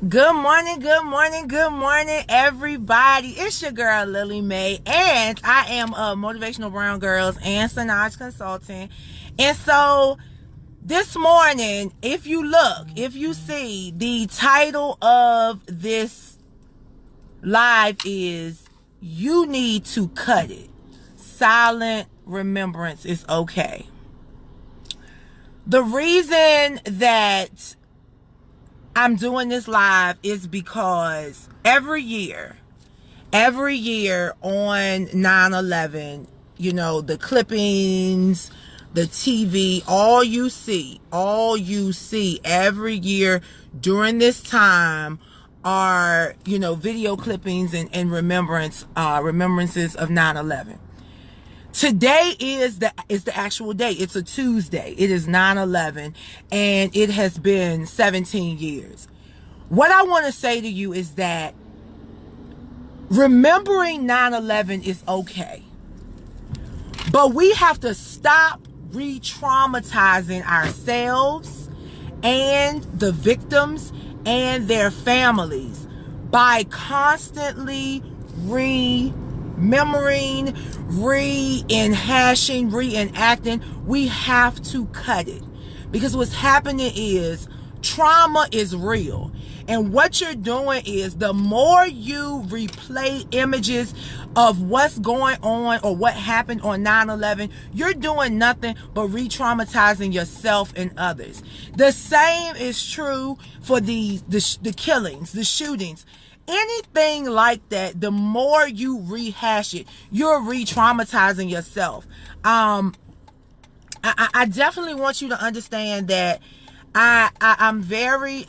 Good morning, good morning, good morning, everybody. It's your girl, Lillie Mae, and I am a Motivational Brown Girls and Sanaj Consultant. And so this morning, if you see, the title of this live is "You Need to Cut It. Silent Remembrance is Okay." The reason that I'm doing this live is because every year on 9/11, the clippings, the TV, all you see every year during this time are, video clippings and remembrances of 9/11. Today is the actual day. It's a Tuesday. It is 9/11, and it has been 17 years. What I want to say to you is that remembering 9/11 is okay, but we have to stop re-traumatizing ourselves and the victims and their families by constantly remembering, reenacting. We have to cut it, because what's happening is trauma is real. And what you're doing is, the more you replay images of what's going on or what happened on 9/11, you're doing nothing but re-traumatizing yourself and others. The same is true for the killings, the shootings. Anything like that, the more you rehash it, you're re-traumatizing yourself. I definitely want you to understand that I'm very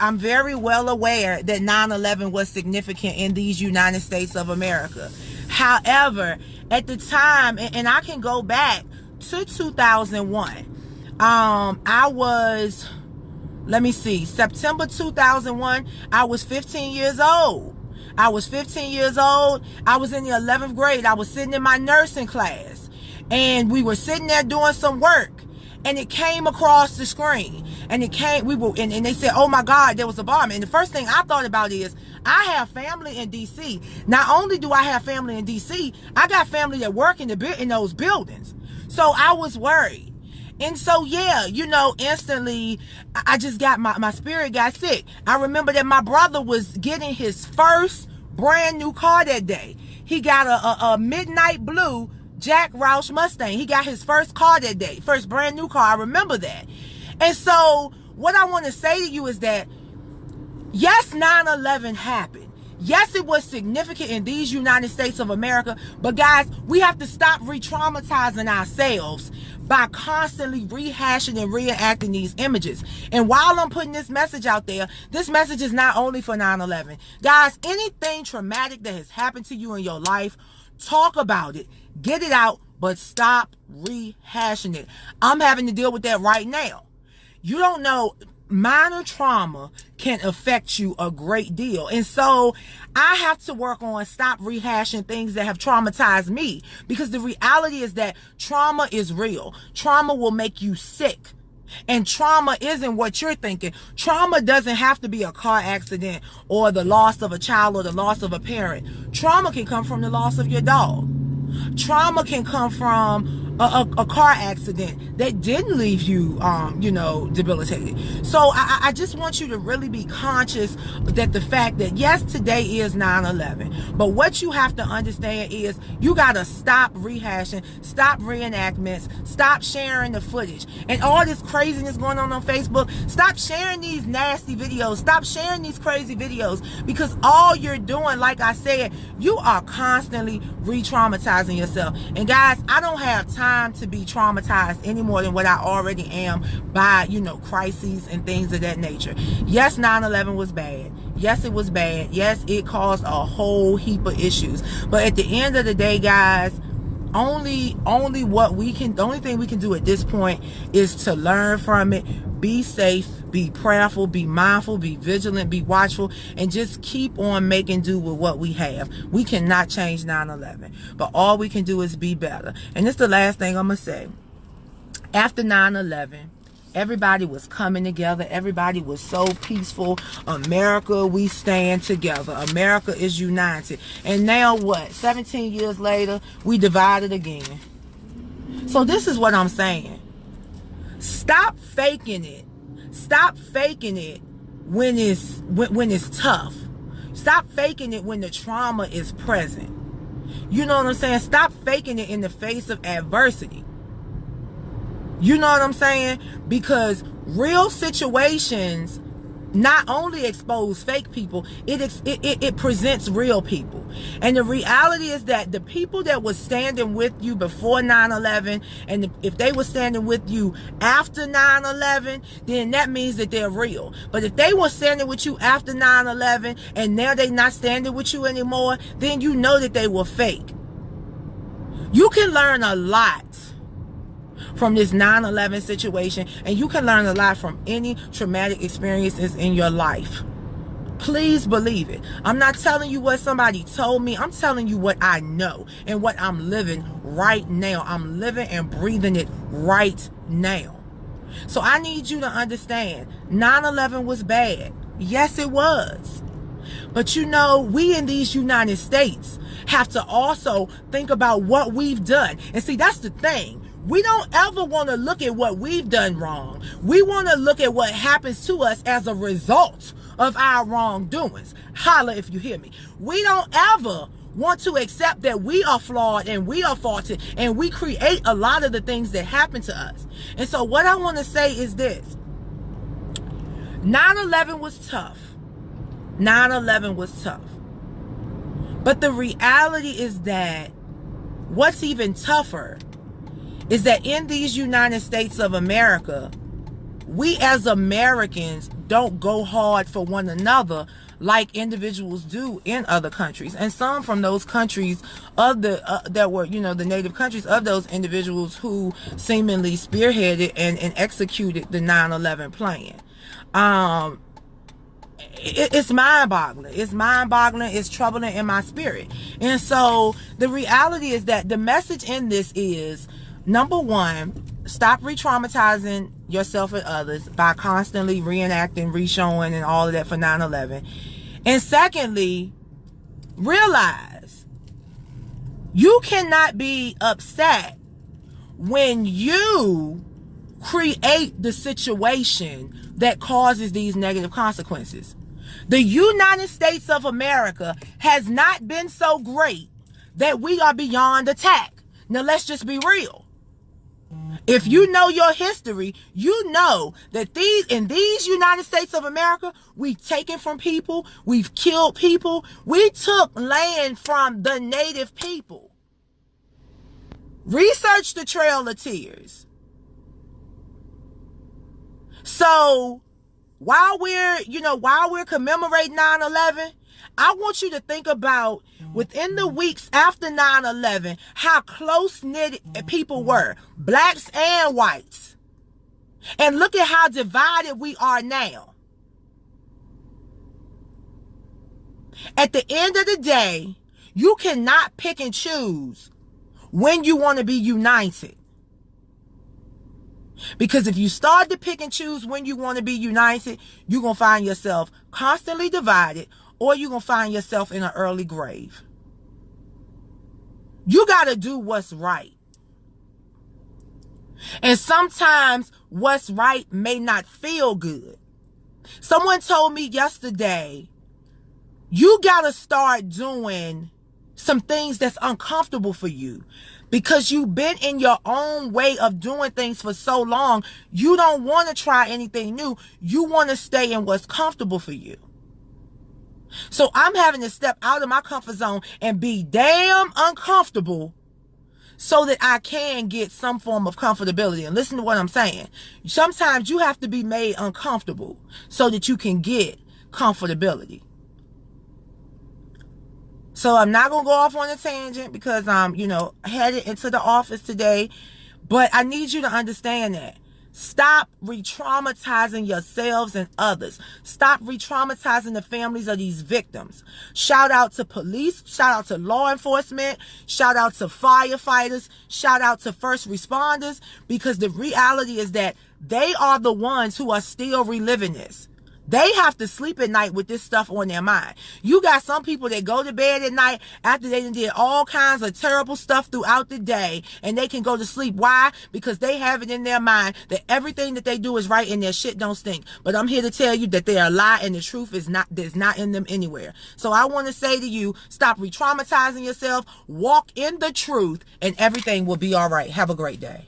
well aware that 9/11 was significant in these United States of America. However, at the time, and I can go back to 2001, September 2001, I was 15 years old. I was in the 11th grade. I was sitting in my nursing class, and we were sitting there doing some work, and it came across the screen, and and they said, "Oh my God, there was a bomb." And the first thing I thought about is, I have family in DC. Not only do I have family in DC, I got family that work in those buildings. So I was worried. And so, instantly, I just got, my spirit got sick. I remember that my brother was getting his first brand new car that day. He got a midnight blue Jack Roush Mustang. He got his first car that day, first brand new car. I remember that. And so what I want to say to you is that, yes, 9/11 happened. Yes, it was significant in these United States of America. But guys, we have to stop re-traumatizing ourselves by constantly rehashing and reenacting these images. And while I'm putting this message out there, this message is not only for 9/11. Guys, anything traumatic that has happened to you in your life, talk about it. Get it out, but stop rehashing it. I'm having to deal with that right now. You don't know, minor trauma can affect you a great deal. And so I have to work on stop rehashing things that have traumatized me, because the reality is that trauma is real. Trauma will make you sick. And trauma isn't what you're thinking. Trauma doesn't have to be a car accident or the loss of a child or the loss of a parent. Trauma can come from the loss of your dog. Trauma can come from a car accident that didn't leave you, debilitated. So I just want you to really be conscious that the fact that, yes, today is 9/11, but what you have to understand is you got to stop rehashing, stop reenactments, stop sharing the footage and all this craziness going on Facebook. Stop sharing these nasty videos. Stop sharing these crazy videos, because all you're doing, like I said, you are constantly re-traumatizing yourself. And guys, I don't have time to be traumatized any more than what I already am by, crises and things of that nature. Yes, 9/11 was bad. Yes, it was bad. Yes, it caused a whole heap of issues. But at the end of the day, guys, the only thing we can do at this point is to learn from it, be safe, be prayerful, be mindful, be vigilant, be watchful, and just keep on making do with what we have. We cannot change 9/11, but all we can do is be better. And this is the last thing I'm going to say. After 9/11, Everybody was coming together. Everybody was so peaceful. America, we stand together. America is united. And now what? 17 years later, we divided again. So this is what I'm saying. Stop faking it. Stop faking it when it's tough. Stop faking it when the trauma is present. You know what I'm saying? Stop faking it in the face of adversity. You know what I'm saying? Because real situations not only expose fake people, it presents real people. And the reality is that the people that were standing with you before 9/11, and if they were standing with you after 9/11, then that means that they're real. But if they were standing with you after 9/11 and now they're not standing with you anymore, then you know that they were fake. You can learn a lot from this 9/11 situation, and you can learn a lot from any traumatic experiences in your life. Please believe it. I'm not telling you what somebody told me. I'm telling you what I know and what I'm living right now. I'm living and breathing it right now. So I need you to understand, 9/11 was bad. Yes, it was. But you know, we in these United States have to also think about what we've done. And see, that's the thing. We don't ever want to look at what we've done wrong. We want to look at what happens to us as a result of our wrongdoings. Holla if you hear me. We don't ever want to accept that we are flawed and we are faulty and we create a lot of the things that happen to us. And so what I want to say is this. 9/11 was tough. 9/11 was tough. But the reality is that what's even tougher is that in these United States of America, we as Americans don't go hard for one another like individuals do in other countries. And some from those countries of that were, you know, the native countries of those individuals who seemingly spearheaded and executed the 9/11 plan. It's mind-boggling. It's mind-boggling. It's troubling in my spirit. And so the reality is that the message in this is, number one, stop re-traumatizing yourself and others by constantly reenacting, re-showing, and all of that for 9/11. And secondly, realize you cannot be upset when you create the situation that causes these negative consequences. The United States of America has not been so great that we are beyond attack. Now, let's just be real. If you know your history, you know that in these United States of America, we've taken from people, we've killed people, we took land from the native people. Research the Trail of Tears. So while we're commemorating 9/11, I want you to think about within the weeks after 9/11, how close-knit people were, blacks and whites. And look at how divided we are now. At the end of the day, you cannot pick and choose when you want to be united. Because if you start to pick and choose when you want to be united, you're going to find yourself constantly divided, or you're going to find yourself in an early grave. You got to do what's right. And sometimes what's right may not feel good. Someone told me yesterday, you got to start doing some things that's uncomfortable for you. Because you've been in your own way of doing things for so long, you don't want to try anything new. You want to stay in what's comfortable for you. So I'm having to step out of my comfort zone and be damn uncomfortable so that I can get some form of comfortability. And listen to what I'm saying. Sometimes you have to be made uncomfortable so that you can get comfortability. So I'm not going to go off on a tangent because I'm, headed into the office today. But I need you to understand that Stop re-traumatizing yourselves and others. Stop re-traumatizing the families of these victims. Shout out to police. Shout out to law enforcement. Shout out to firefighters. Shout out to first responders, because the reality is that they are the ones who are still reliving this. They have to sleep at night with this stuff on their mind. You got some people that go to bed at night after they did all kinds of terrible stuff throughout the day, and they can go to sleep. Why? Because they have it in their mind that everything that they do is right and their shit don't stink. But I'm here to tell you that they are a lie, and the truth is not, there's not in them anywhere. So I want to say to you, stop re-traumatizing yourself, walk in the truth, and everything will be all right. Have a great day.